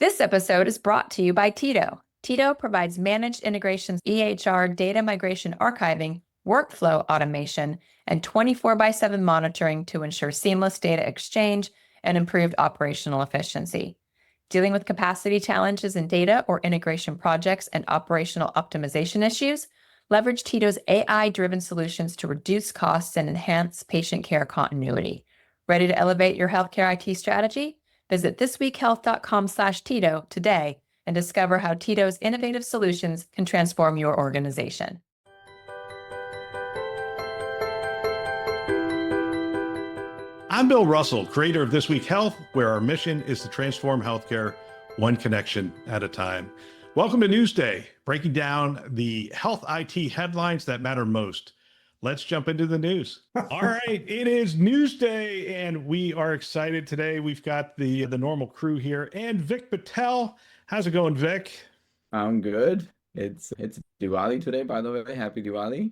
This episode is brought to you by Tido. Tido provides managed integrations, EHR, data migration archiving, workflow automation, and 24/7 monitoring to ensure seamless data exchange and improved operational efficiency. Dealing with capacity challenges in data or integration projects and operational optimization issues? Leverage Tido's AI-driven solutions to reduce costs and enhance patient care continuity. Ready to elevate your healthcare IT strategy? Visit thisweekhealth.com/Tito today and discover how Tito's innovative solutions can transform your organization. I'm Bill Russell, creator of This Week Health, where our mission is to transform healthcare one connection at a time. Welcome to Newsday, breaking down the health IT headlines that matter most. Let's jump into the news. All right, it is Newsday, and we are excited today. We've got the normal crew here, and Vik Patel. How's it going, Vik? I'm good. It's Diwali today, by the way. Happy Diwali.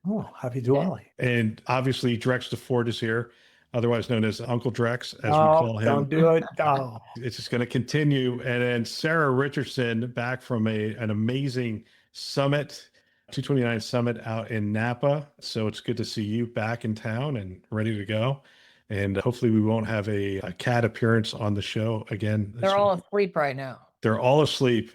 Oh, happy Diwali. And obviously, Drex DeFord is here, otherwise known as Uncle Drex, as we call him. Don't do it. Oh. It's just going to continue. And then Sarah Richardson, back from an amazing summit, 229 Summit out in Napa. So it's good to see you back in town and ready to go. And hopefully we won't have a cat appearance on the show again. They're all asleep right now. They're all asleep.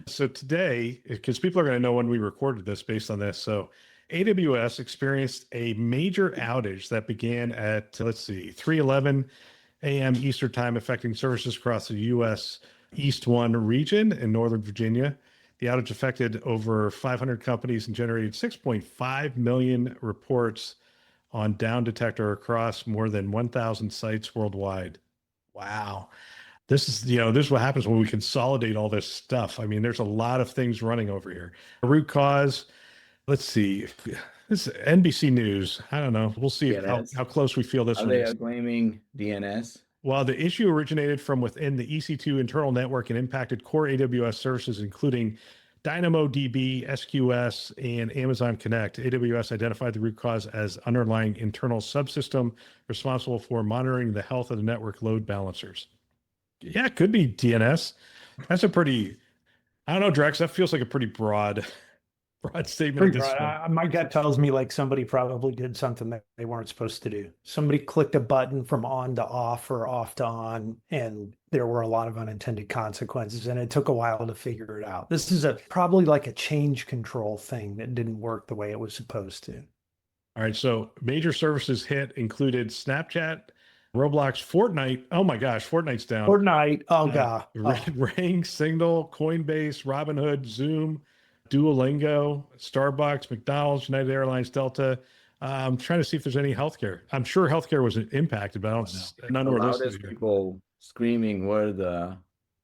So today, because people are going to know when we recorded this based on this. So AWS experienced a major outage that began at, 3:11 a.m. Eastern time, affecting services across the U.S. East 1 region in Northern Virginia. The outage affected over 500 companies and generated 6.5 million reports on Down Detector across more than 1,000 sites worldwide. Wow. This is what happens when we consolidate all this stuff. I mean, there's a lot of things running over here. The root cause, let's see. This is NBC News. I don't know. We'll see how close we feel this one is. Are they blaming DNS? Well, the issue originated from within the EC2 internal network and impacted core AWS services, including DynamoDB, SQS, and Amazon Connect. AWS identified the root cause as underlying internal subsystem responsible for monitoring the health of the network load balancers. Yeah, it could be DNS. That's I don't know, Drex, that feels like a pretty broad statement. My gut tells me like somebody probably did something that they weren't supposed to do. Somebody clicked a button from on to off or off to on, and there were a lot of unintended consequences, and it took a while to figure it out. This is probably like a change control thing that didn't work the way it was supposed to. All right, so major services hit included Snapchat, Roblox, Fortnite. Oh my gosh, Fortnite's down. Fortnite, oh god. Ring, Signal, Coinbase, Robinhood, Zoom, Duolingo, Starbucks, McDonald's, United Airlines, Delta. I'm trying to see if there's any healthcare. I'm sure healthcare was impacted, but I don't. None were listed here. People screaming were the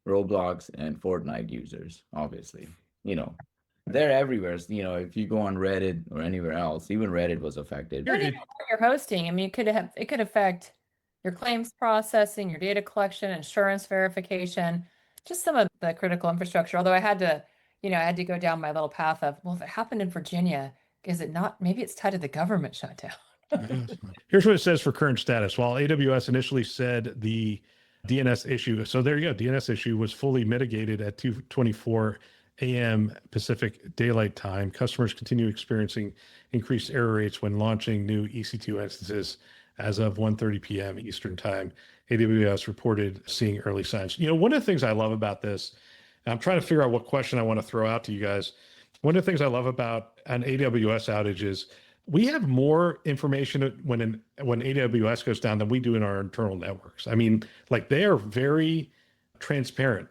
Roblox and Fortnite users. Obviously, they're everywhere. If you go on Reddit or anywhere else, even Reddit was affected. You're hosting. I mean, it could affect your claims processing, your data collection, insurance verification, just some of the critical infrastructure. Although I had to go down my little path of, well, if it happened in Virginia, is it not? Maybe it's tied to the government shutdown. Here's what it says for current status. While AWS initially said the DNS issue, so there you go, DNS issue was fully mitigated at 2:24 a.m. Pacific Daylight Time. Customers continue experiencing increased error rates when launching new EC2 instances as of 1:30 p.m. Eastern Time. AWS reported seeing early signs. One of the things I love about this, I'm trying to figure out what question I want to throw out to you guys. One of the things I love about an AWS outage is we have more information when AWS goes down than we do in our internal networks. I mean, like, they are very transparent,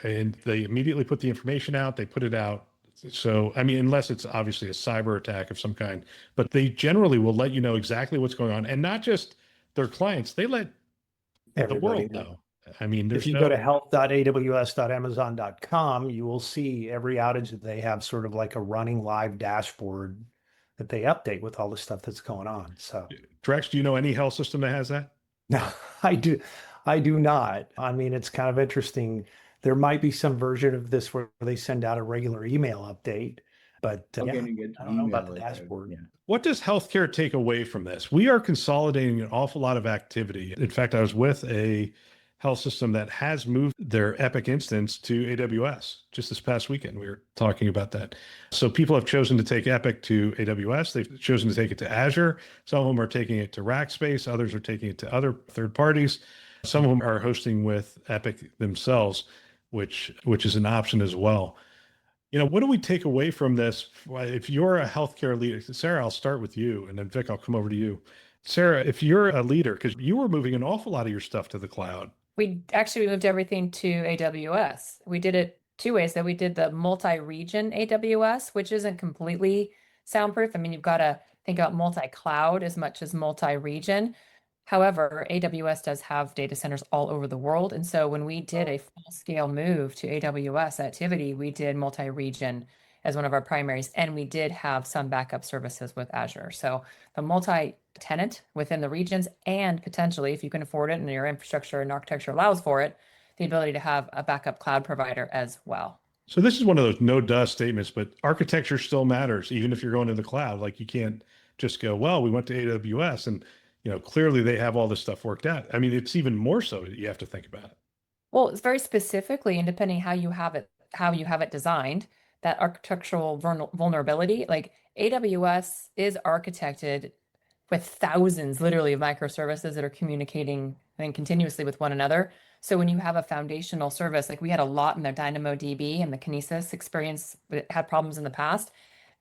and they immediately put the information out. They put it out. So, I mean, unless it's obviously a cyber attack of some kind, but they generally will let you know exactly what's going on, and not just their clients. They let the world know. I mean, if you go to health.aws.amazon.com, you will see every outage that they have, sort of like a running live dashboard that they update with all the stuff that's going on. So, Drex, do you know any health system that has that? No, I do not. I mean, it's kind of interesting. There might be some version of this where they send out a regular email update, but I don't know about the dashboard. Yeah. What does healthcare take away from this? We are consolidating an awful lot of activity. In fact, I was with a health system that has moved their Epic instance to AWS just this past weekend. We were talking about that. So people have chosen to take Epic to AWS. They've chosen to take it to Azure. Some of them are taking it to Rackspace. Others are taking it to other third parties. Some of them are hosting with Epic themselves, which is an option as well. What do we take away from this? If you're a healthcare leader, Sarah, I'll start with you, and then Vik, I'll come over to you. Sarah, if you're a leader, because you were moving an awful lot of your stuff to the cloud. We actually moved everything to AWS. We did it two ways. That we did the multi-region AWS, which isn't completely soundproof. I mean, you've got to think about multi-cloud as much as multi-region. However, AWS does have data centers all over the world. And so when we did a full-scale move to AWS activity, we did multi-region as one of our primaries, and we did have some backup services with Azure. So the multi-tenant within the regions, and potentially, if you can afford it and your infrastructure and architecture allows for it, the ability to have a backup cloud provider as well. So this is one of those no dust statements, but architecture still matters, even if you're going to the cloud. Like, you can't just go, well, we went to AWS and clearly they have all this stuff worked out. I mean, it's even more so that you have to think about it. Well, it's very specifically, and depending how you have it designed, that architectural vulnerability, like AWS is architected with thousands, literally, of microservices that are communicating, I think, continuously with one another. So when you have a foundational service, like we had a lot in their DynamoDB and the Kinesis experience, but it had problems in the past,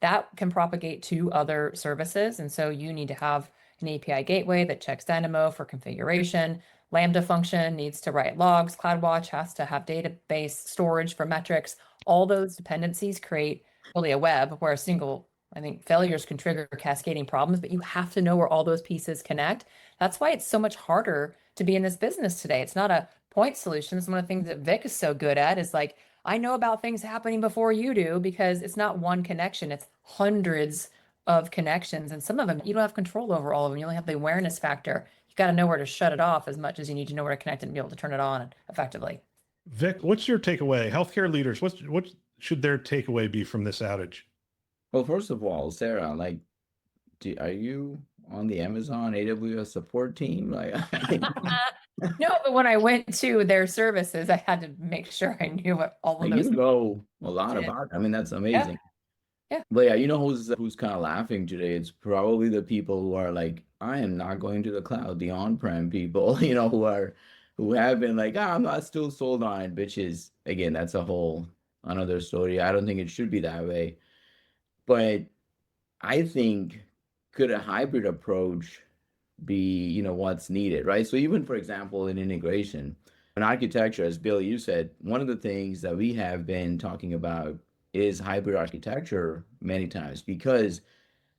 that can propagate to other services. And so you need to have an API gateway that checks Dynamo for configuration. Lambda function needs to write logs. CloudWatch has to have database storage for metrics. All those dependencies create really a web where I think failures can trigger cascading problems, but you have to know where all those pieces connect. That's why it's so much harder to be in this business today. It's not a point solution. It's one of the things that Vik is so good at, is like, I know about things happening before you do, because it's not one connection, it's hundreds of connections. And some of them, you don't have control over all of them. You only have the awareness factor. You got to know where to shut it off as much as you need to know where to connect it and be able to turn it on effectively. Vik, what's your takeaway? Healthcare leaders, what should their takeaway be from this outage? Well, first of all, Sarah, like, are you on the Amazon AWS support team? Like, no, but when I went to their services, I had to make sure I knew what all of those. You know a lot about it. I mean, that's amazing. Yeah. But yeah, who's kind of laughing today? It's probably the people who are like, I am not going to the cloud, the on-prem people, who have been like, I'm not still sold on it, bitches. Again, that's a whole another story. I don't think it should be that way. But I think, could a hybrid approach be, what's needed, right? So even, for example, in integration, an architecture, as Bill, you said, one of the things that we have been talking about is hybrid architecture many times, because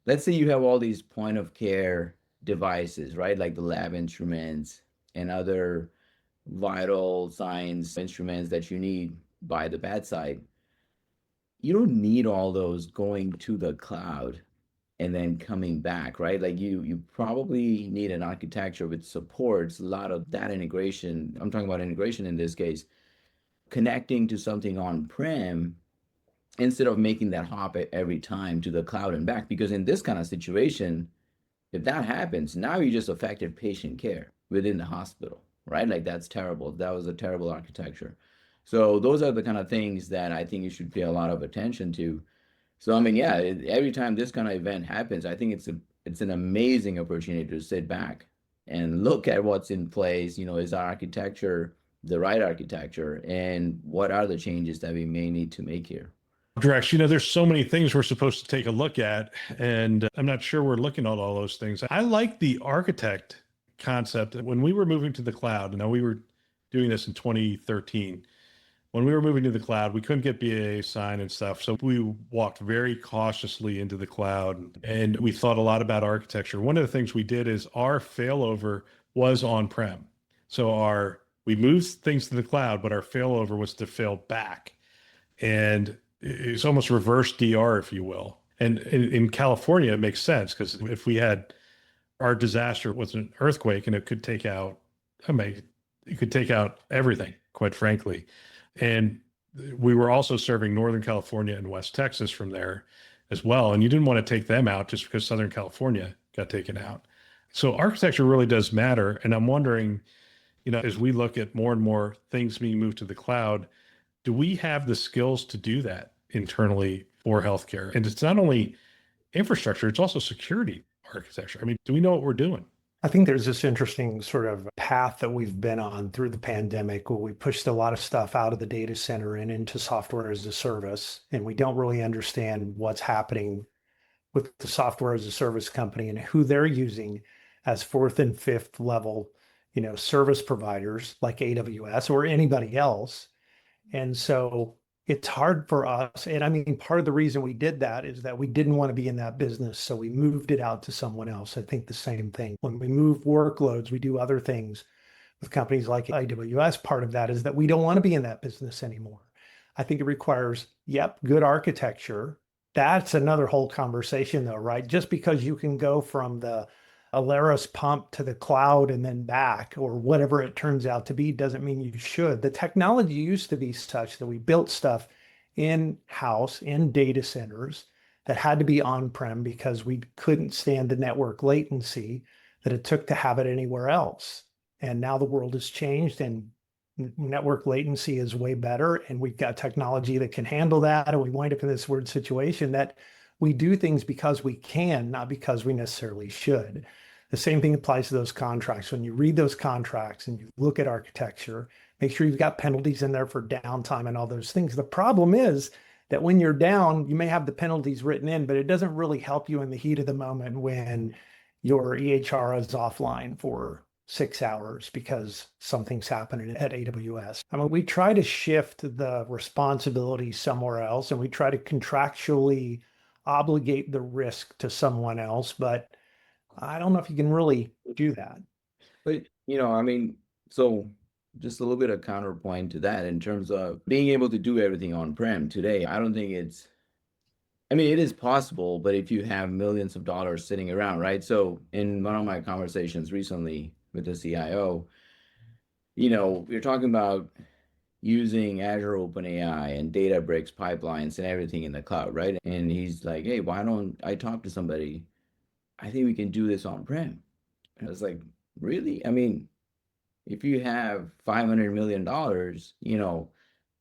let's say you have all these point of care devices, right? Like the lab instruments and other vital signs instruments that you need by the bedside. You don't need all those going to the cloud and then coming back, right? Like you probably need an architecture which supports a lot of that integration. I'm talking about integration in this case, connecting to something on-prem instead of making that hop every time to the cloud and back. Because in this kind of situation, if that happens, now you just affected patient care within the hospital, right? Like, that's terrible. That was a terrible architecture. So those are the kind of things that I think you should pay a lot of attention to. So, I mean, yeah, every time this kind of event happens, I think it's an amazing opportunity to sit back and look at what's in place. Is our architecture the right architecture, and what are the changes that we may need to make here? Drex, there's so many things we're supposed to take a look at, and I'm not sure we're looking at all those things. I like the architect concept. When we were moving to the cloud, we were doing this in 2013. When we were moving to the cloud, we couldn't get BAA sign and stuff. So we walked very cautiously into the cloud, and we thought a lot about architecture. One of the things we did is our failover was on-prem. So we moved things to the cloud, but our failover was to fail back. And it's almost reverse DR, if you will. And in California, it makes sense, because if we had our disaster was an earthquake, and it could take out, it could take out everything, quite frankly. And we were also serving Northern California and West Texas from there as well. And you didn't want to take them out just because Southern California got taken out. So architecture really does matter. And I'm wondering, as we look at more and more things being moved to the cloud, do we have the skills to do that internally for healthcare? And it's not only infrastructure, it's also security architecture. I mean, do we know what we're doing? I think there's this interesting sort of path that we've been on through the pandemic where we pushed a lot of stuff out of the data center and into software as a service, and we don't really understand what's happening with the software as a service company and who they're using as fourth and fifth level, service providers like AWS or anybody else. And so it's hard for us. And I mean, part of the reason we did that is that we didn't want to be in that business. So we moved it out to someone else. I think the same thing. When we move workloads, we do other things with companies like AWS. Part of that is that we don't want to be in that business anymore. I think it requires, good architecture. That's another whole conversation though, right? Just because you can go from the Alaris pump to the cloud and then back, or whatever it turns out to be, doesn't mean you should. The technology used to be such that we built stuff in-house in data centers that had to be on-prem because we couldn't stand the network latency that it took to have it anywhere else. And now the world has changed and network latency is way better. And we've got technology that can handle that. And we wind up in this weird situation that we do things because we can, not because we necessarily should. The same thing applies to those contracts. When you read those contracts and you look at architecture, make sure you've got penalties in there for downtime and all those things. The problem is that when you're down, you may have the penalties written in, but it doesn't really help you in the heat of the moment when your EHR is offline for 6 hours because something's happening at AWS. I mean, we try to shift the responsibility somewhere else and we try to contractually obligate the risk to someone else, but I don't know if you can really do that. But, I mean, so just a little bit of counterpoint to that in terms of being able to do everything on-prem today. I don't think it is possible, but if you have millions of dollars sitting around, right? So in one of my conversations recently with the CIO, we're talking about using Azure OpenAI and Databricks pipelines and everything in the cloud, right? And he's like, hey, why don't I talk to somebody? I think we can do this on-prem. And I was like, really? I mean, if you have $500 million,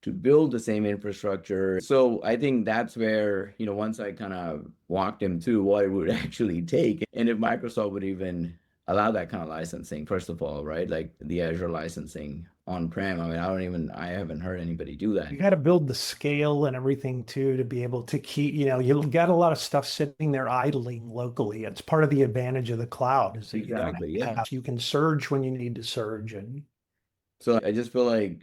to build the same infrastructure. So I think that's where, once I kind of walked him through what it would actually take, and if Microsoft would even allow that kind of licensing, first of all, right? Like the Azure licensing on-prem. I mean, I haven't heard anybody do that. You got to build the scale and everything too, to be able to keep, you've got a lot of stuff sitting there idling locally. It's part of the advantage of the cloud is that Exactly, you can surge when you need to surge. And so I just feel like,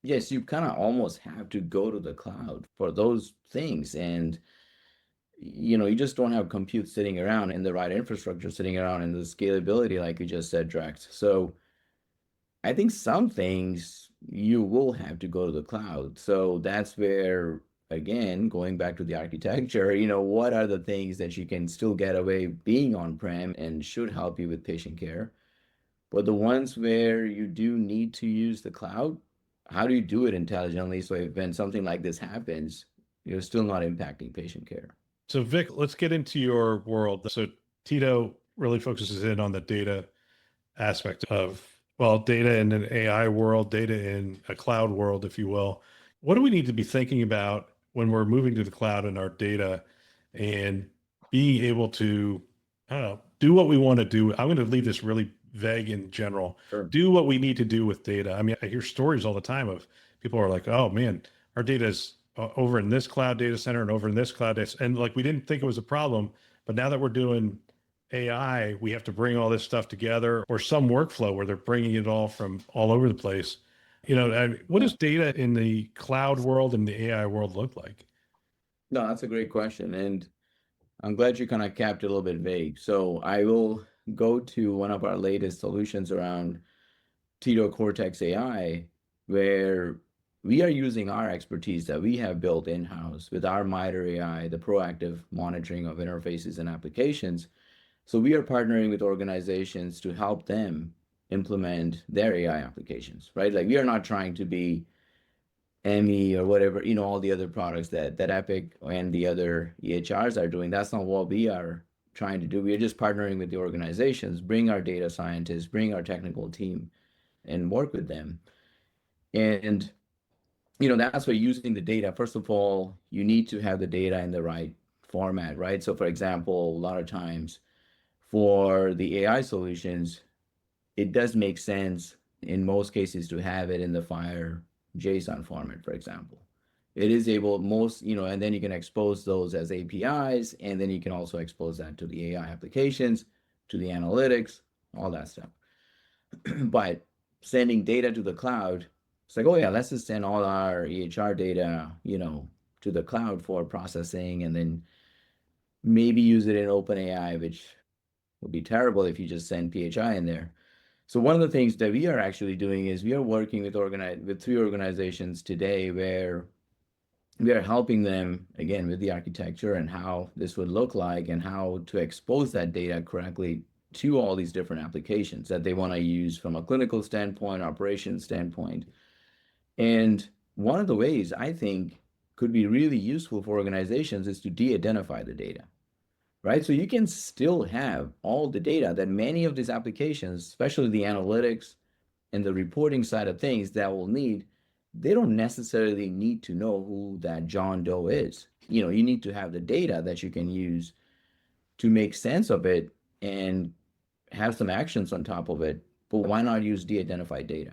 yes, you kind of almost have to go to the cloud for those things. And, you just don't have compute sitting around and the right infrastructure sitting around and the scalability, like you just said, Drax. So I think some things you will have to go to the cloud. So that's where, again, going back to the architecture, what are the things that you can still get away being on-prem and should help you with patient care? But the ones where you do need to use the cloud, how do you do it intelligently so when something like this happens, you're still not impacting patient care? So Vik, let's get into your world. So Tido really focuses in on the data aspect of, data in an AI world, data in a cloud world, if you will. What do we need to be thinking about when we're moving to the cloud in our data and being able to, do what we want to do? I'm going to leave this really vague in general. Sure. Do what we need to do with data. I mean, I hear stories all the time of people are like, oh man, our data is over in this cloud data center and over in this cloud data, and like we didn't think it was a problem, but now that we're doing AI, we have to bring all this stuff together, or some workflow where they're bringing it all from all over the place. What does data in the cloud world and the AI world look like? No, that's a great question. And I'm glad you kind of kept it a little bit vague. So I will go to one of our latest solutions around Tido Cortex AI, where we are using our expertise that we have built in-house with our MITRE AI, the proactive monitoring of interfaces and applications. So we are partnering with organizations to help them implement their AI applications, right? Like we are not trying to be Emmy or whatever, all the other products that Epic and the other EHRs are doing. That's not what we are trying to do. We are just partnering with the organizations, bring our data scientists, bring our technical team, and work with them. And that's where using the data, first of all, you need to have the data in the right format, right? So for example, a lot of times for the AI solutions, it does make sense in most cases to have it in the Fire JSON format, for example. It is able and then you can expose those as APIs, and then you can also expose that to the AI applications, to the analytics, all that stuff. But sending data to the cloud, it's like, oh yeah, let's just send all our EHR data, to the cloud for processing, and then maybe use it in OpenAI, which would be terrible if you just send PHI in there. So one of the things that we are actually doing is we are working with 3 organizations today where we are helping them, again, with the architecture and how this would look like and how to expose that data correctly to all these different applications that they want to use from a clinical standpoint, operations standpoint. And one of the ways I think could be really useful for organizations is to de-identify the data, right? So you can still have all the data that many of these applications, especially the analytics and the reporting side of things that will need, they don't necessarily need to know who that John Doe is. You need to have the data that you can use to make sense of it and have some actions on top of it. But why not use de-identified data,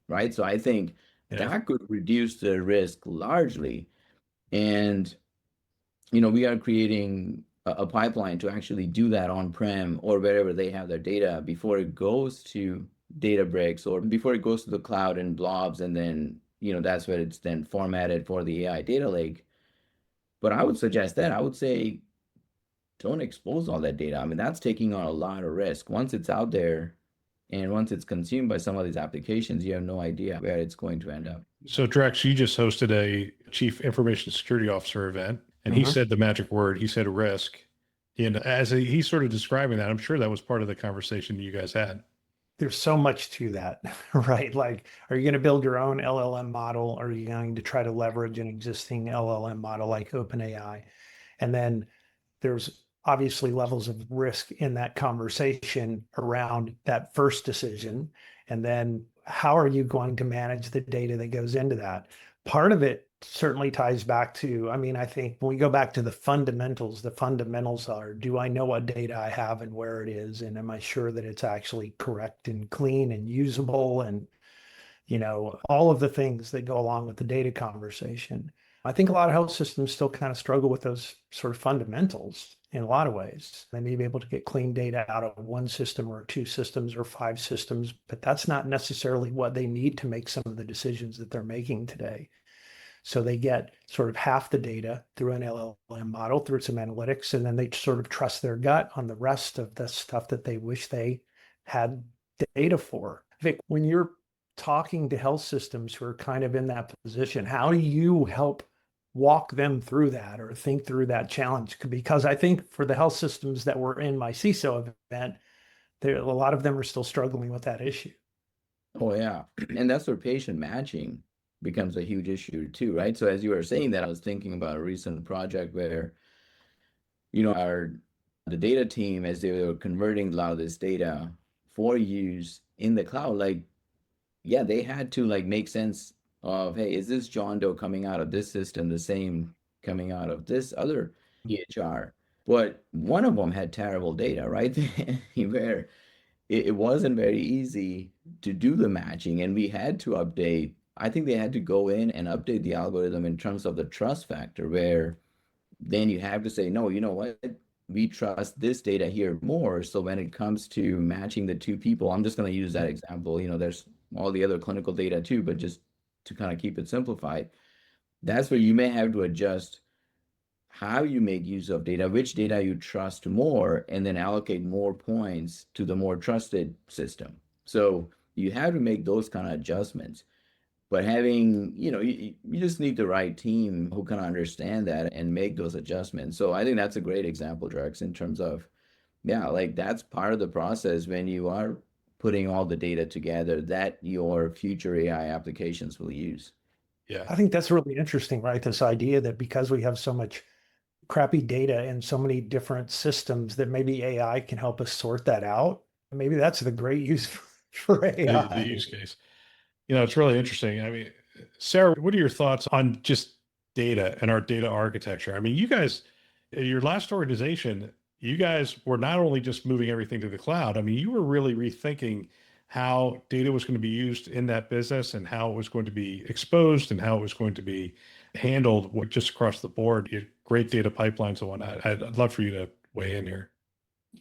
right? So I think that could reduce the risk largely. And, we are creating a pipeline to actually do that on-prem or wherever they have their data before it goes to Databricks or before it goes to the cloud and blobs, and then that's where it's then formatted for the AI data lake. But I would suggest that I would say don't expose all that data. I mean, that's taking on a lot of risk. Once it's out there and once it's consumed by some of these applications, you have no idea where it's going to end up. So Drex, you just hosted a Chief Information Security Officer event, and he said the magic word. He said risk. And he's sort of describing that, I'm sure that was part of the conversation you guys had. There's so much to that, right? Like, are you going to build your own LLM model? Or are you going to try to leverage an existing LLM model like OpenAI? And then there's obviously levels of risk in that conversation around that first decision. And then how are you going to manage the data that goes into that? Part of it certainly ties back to, I think when we go back to the fundamentals are, do I know what data I have and where it is? And am I sure that it's actually correct and clean and usable? And, all of the things that go along with the data conversation. I think a lot of health systems still kind of struggle with those sort of fundamentals in a lot of ways. They may be able to get clean data out of one system or 2 systems or 5 systems, but that's not necessarily what they need to make some of the decisions that they're making today. So they get sort of half the data through an LLM model, through some analytics, and then they sort of trust their gut on the rest of the stuff that they wish they had data for. Vik, when you're talking to health systems who are kind of in that position, how do you help walk them through that or think through that challenge? Because I think for the health systems that were in my CISO event, a lot of them are still struggling with that issue. Oh yeah, and that's where patient matching becomes a huge issue too, right? So as you were saying that, I was thinking about a recent project where, the data team, as they were converting a lot of this data for use in the cloud, they had to make sense of, hey, is this John Doe coming out of this system the same coming out of this other EHR? But one of them had terrible data, right? Where it wasn't very easy to do the matching, and we had to update. I think they had to go in and update the algorithm in terms of the trust factor, where then you have to say, no, you know what? We trust this data here more. So when it comes to matching the 2 people, I'm just going to use that example. There's all the other clinical data too, but just to kind of keep it simplified, that's where you may have to adjust how you make use of data, which data you trust more, and then allocate more points to the more trusted system. So you have to make those kind of adjustments. But having, you just need the right team who can understand that and make those adjustments. So I think that's a great example, Drex, in terms of, that's part of the process when you are putting all the data together that your future AI applications will use. Yeah. I think that's really interesting, right? This idea that because we have so much crappy data in so many different systems, that maybe AI can help us sort that out. Maybe that's the great use for AI. The use case. It's really interesting. I mean, Sarah, what are your thoughts on just data and our data architecture? I mean, you guys, your last organization, you guys were not only just moving everything to the cloud. I mean, you were really rethinking how data was going to be used in that business and how it was going to be exposed and how it was going to be handled just across the board. You had great data pipelines and whatnot. I'd love for you to weigh in here.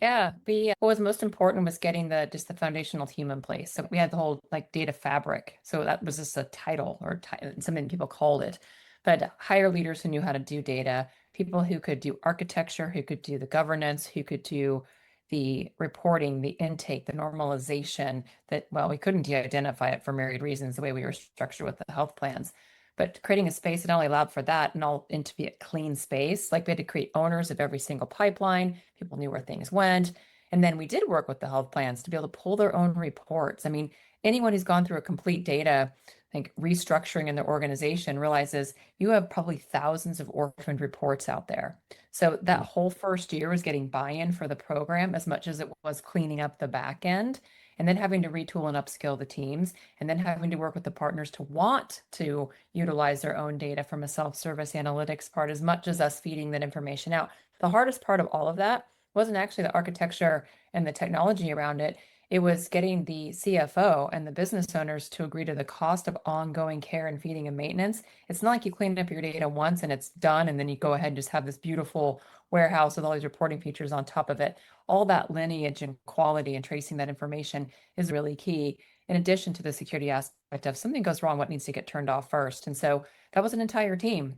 Yeah, what was most important was getting the foundational team in place. So we had the whole like data fabric. So that was just a title or something people called it. But hire leaders who knew how to do data, people who could do architecture, who could do the governance, who could do the reporting, the intake, the normalization that, well, we couldn't de-identify it for myriad reasons, the way we were structured with the health plans. But creating a space that only allowed for that and all and to be a clean space, like we had to create owners of every single pipeline. People knew where things went. And then we did work with the health plans to be able to pull their own reports. I mean, anyone who's gone through a complete data like restructuring in their organization realizes you have probably thousands of orphaned reports out there. So that whole first year was getting buy-in for the program as much as it was cleaning up the back end and then having to retool and upskill the teams and then having to work with the partners to want to utilize their own data from a self-service analytics part as much as us feeding that information out. The hardest part of all of that wasn't actually the architecture and the technology around it. It was getting the CFO and the business owners to agree to the cost of ongoing care and feeding and maintenance. It's not like you clean up your data once and it's done, and then you go ahead and just have this beautiful warehouse with all these reporting features on top of it. All that lineage and quality and tracing that information is really key, in addition to the security aspect of something goes wrong, what needs to get turned off first. And so that was an entire team.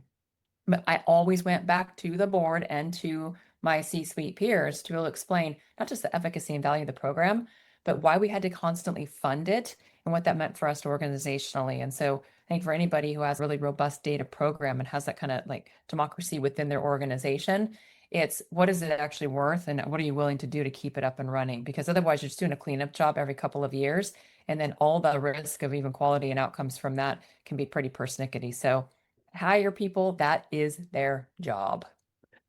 But I always went back to the board and to my C-suite peers to be able to explain not just the efficacy and value of the program, but why we had to constantly fund it and what that meant for us organizationally. And so I think for anybody who has a really robust data program and has that kind of like democracy within their organization, it's what is it actually worth and what are you willing to do to keep it up and running? Because otherwise you're just doing a cleanup job every couple of years. And then all the risk of even quality and outcomes from that can be pretty persnickety. So hire people, that is their job.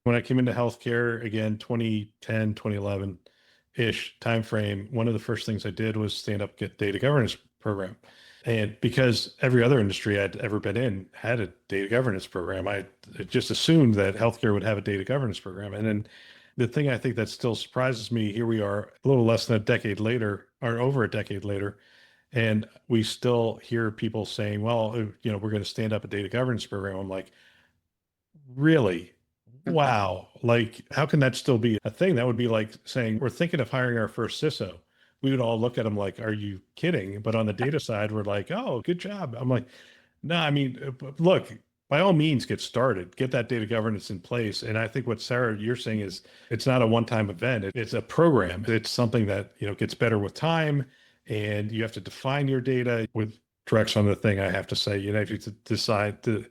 When I came into healthcare, again, 2010, 2011-ish timeframe, one of the first things I did was stand up get data governance program. And because every other industry I'd ever been in had a data governance program, I just assumed that healthcare would have a data governance program. And then the thing I think that still surprises me, here we are a little less than a decade later, or over a decade later, and we still hear people saying, well, we're going to stand up a data governance program. I'm like, really? Wow. Like, how can that still be a thing? That would be like saying, we're thinking of hiring our first CISO. We would all look at them like, are you kidding? But on the data side, we're like, oh, good job. I'm like, no, I mean, look, by all means, get started, get that data governance in place. And I think what Sarah, you're saying is it's not a one-time event. It's a program. It's something that, gets better with time, and you have to define your data with direction on the thing. I have to say, you have to decide to,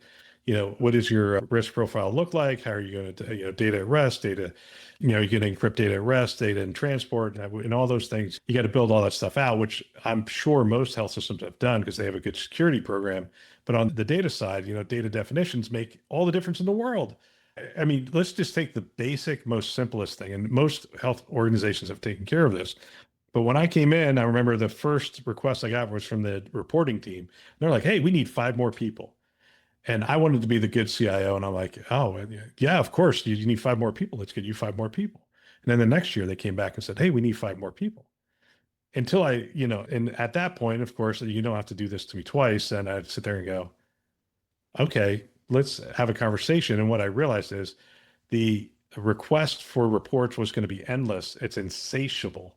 what does your risk profile look like? How are you going to, data at rest, data, you're going to encrypt data at rest, data in transport, and all those things. You got to build all that stuff out, which I'm sure most health systems have done because they have a good security program. But on the data side, data definitions make all the difference in the world. I mean, let's just take the basic, most simplest thing, and most health organizations have taken care of this. But when I came in, I remember the first request I got was from the reporting team. They're like, hey, we need 5 more people. And I wanted to be the good CIO. And I'm like, oh, yeah, of course. You need 5 more people. Let's get you 5 more people. And then the next year they came back and said, hey, we need 5 more people. Until and at that point, of course, you don't have to do this to me twice. And I'd sit there and go, okay, let's have a conversation. And what I realized is the request for reports was going to be endless. It's insatiable.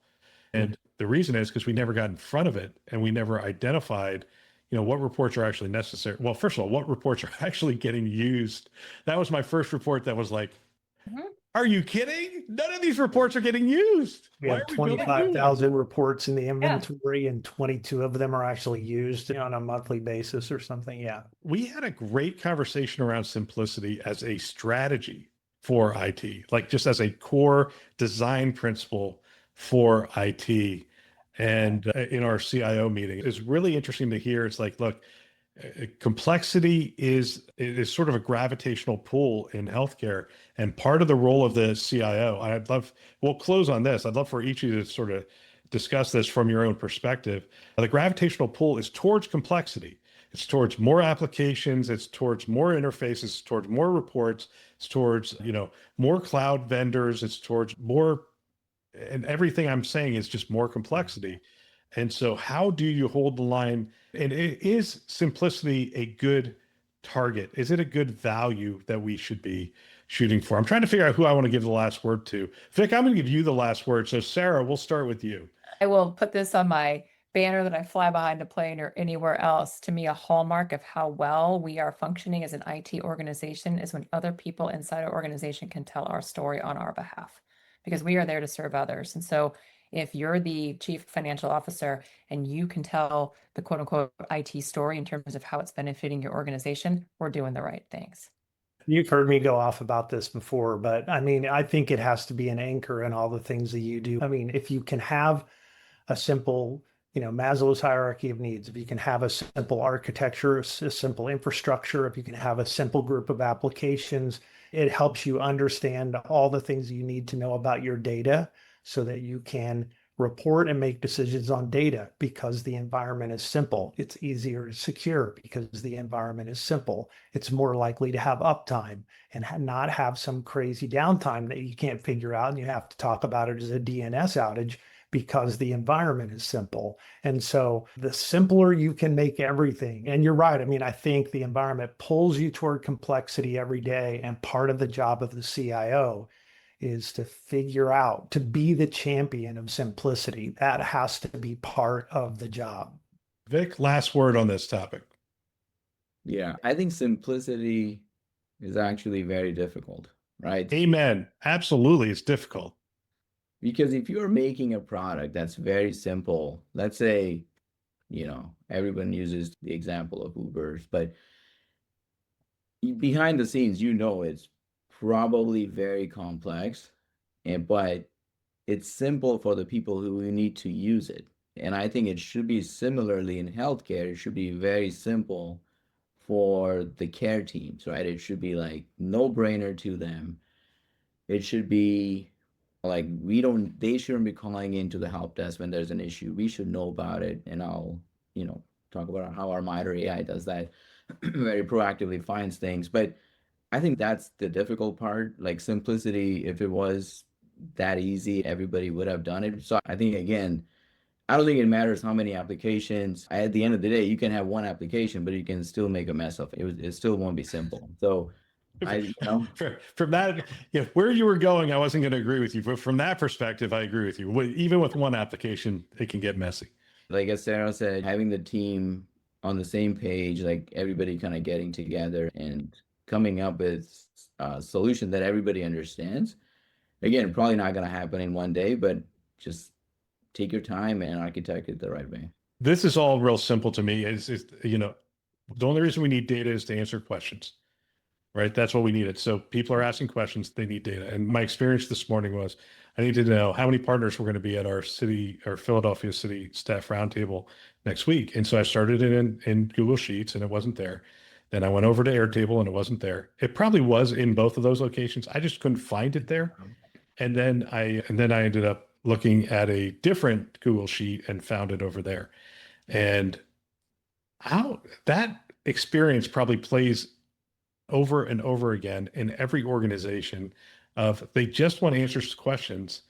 And the reason is because we never got in front of it and we never identified, what reports are actually necessary. Well, first of all, what reports are actually getting used? That was my first report that was like, are you kidding? None of these reports are getting used. We have 25,000 reports in the inventory, and 22 of them are actually used on a monthly basis or something. Yeah. We had a great conversation around simplicity as a strategy for IT, like just as a core design principle for IT. And in our CIO meeting, it's really interesting to hear. It's like, look, complexity is sort of a gravitational pull in healthcare, and part of the role of the CIO. We'll close on this. I'd love for each of you to sort of discuss this from your own perspective. The gravitational pull is towards complexity. It's towards more applications. It's towards more interfaces. It's towards more reports. It's towards, more cloud vendors. It's towards more, and everything I'm saying is just more complexity. And so how do you hold the line? And is simplicity a good target? Is it a good value that we should be shooting for? I'm trying to figure out who I want to give the last word to. Vik, I'm going to give you the last word. So Sarah, we'll start with you. I will put this on my banner that I fly behind a plane or anywhere else. To me, a hallmark of how well we are functioning as an IT organization is when other people inside our organization can tell our story on our behalf, because we are there to serve others. And so if you're the chief financial officer and you can tell the quote unquote IT story in terms of how it's benefiting your organization, we're doing the right things. You've heard me go off about this before, but I mean, I think it has to be an anchor in all the things that you do. I mean, if you can have a simple, Maslow's hierarchy of needs, if you can have a simple architecture, a simple infrastructure, if you can have a simple group of applications, it helps you understand all the things you need to know about your data so that you can report and make decisions on data because the environment is simple. It's easier to secure because the environment is simple. It's more likely to have uptime and not have some crazy downtime that you can't figure out and you have to talk about it as a DNS outage because the environment is simple. And so the simpler you can make everything, and you're right. I mean, I think the environment pulls you toward complexity every day. And part of the job of the CIO is to figure out, to be the champion of simplicity. That has to be part of the job. Vik, last word on this topic. Yeah, I think simplicity is actually very difficult, right? Amen. Absolutely. It's difficult. Because if you're making a product that's very simple, let's say, everyone uses the example of Ubers, but behind the scenes, it's probably very complex, but it's simple for the people who need to use it. And I think it should be similarly in healthcare. It should be very simple for the care teams, right? It should be like no-brainer to them. It should be like they shouldn't be calling into the help desk when there's an issue. We should know about it, and I'll talk about how our MITRE AI does that very proactively, finds things. But I think that's the difficult part. Like simplicity, if it was that easy, everybody would have done it. So I think, again, I don't think it matters how many applications. At the end of the day, you can have one application, but you can still make a mess of it. It still won't be simple. So from that, where you were going, I wasn't going to agree with you. But from that perspective, I agree with you. Even with one application, it can get messy. Like as Sarah said, having the team on the same page, like everybody kind of getting together and coming up with a solution that everybody understands. Again, probably not going to happen in one day, but just take your time and architect it the right way. This is all real simple to me. The only reason we need data is to answer questions, right? That's what we needed. So people are asking questions, they need data. And my experience this morning was, I need to know how many partners were going to be at our Philadelphia City staff roundtable next week. And so I started it in Google Sheets and it wasn't there. Then I went over to Airtable and it wasn't there. It probably was in both of those locations. I just couldn't find it there. And then I ended up looking at a different Google Sheet and found it over there. And how that experience probably plays over and over again in every organization of they just want answers to questions.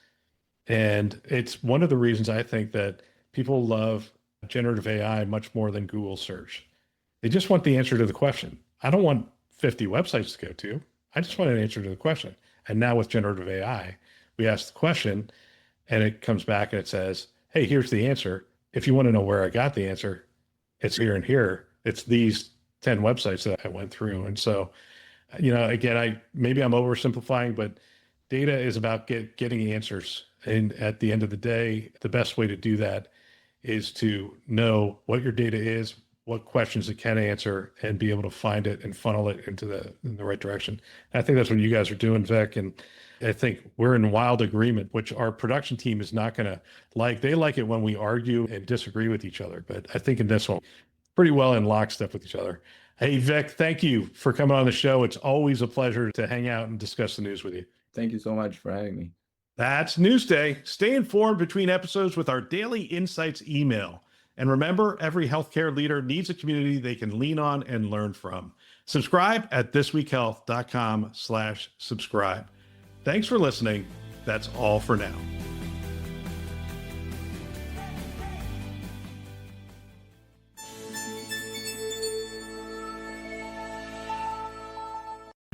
And it's one of the reasons I think that people love generative AI much more than Google search. They just want the answer to the question. I don't want 50 websites to go to. I just want an answer to the question. And now with generative AI, we ask the question and it comes back and it says, hey, here's the answer. If you want to know where I got the answer, it's here and here. It's these 10 websites that I went through. And so, again, maybe I'm oversimplifying, but data is about getting answers. And at the end of the day, the best way to do that is to know what your data is, what questions it can answer, and be able to find it and funnel it in the right direction. And I think that's what you guys are doing, Vik. And I think we're in wild agreement, which our production team is not going to like. They like it when we argue and disagree with each other. But I think in this one, pretty well in lockstep with each other. Hey, Vik, thank you for coming on the show. It's always a pleasure to hang out and discuss the news with you. Thank you so much for having me. That's Newsday. Stay informed between episodes with our daily insights email. And remember, every healthcare leader needs a community they can lean on and learn from. Subscribe at thisweekhealth.com/subscribe. Thanks for listening. That's all for now.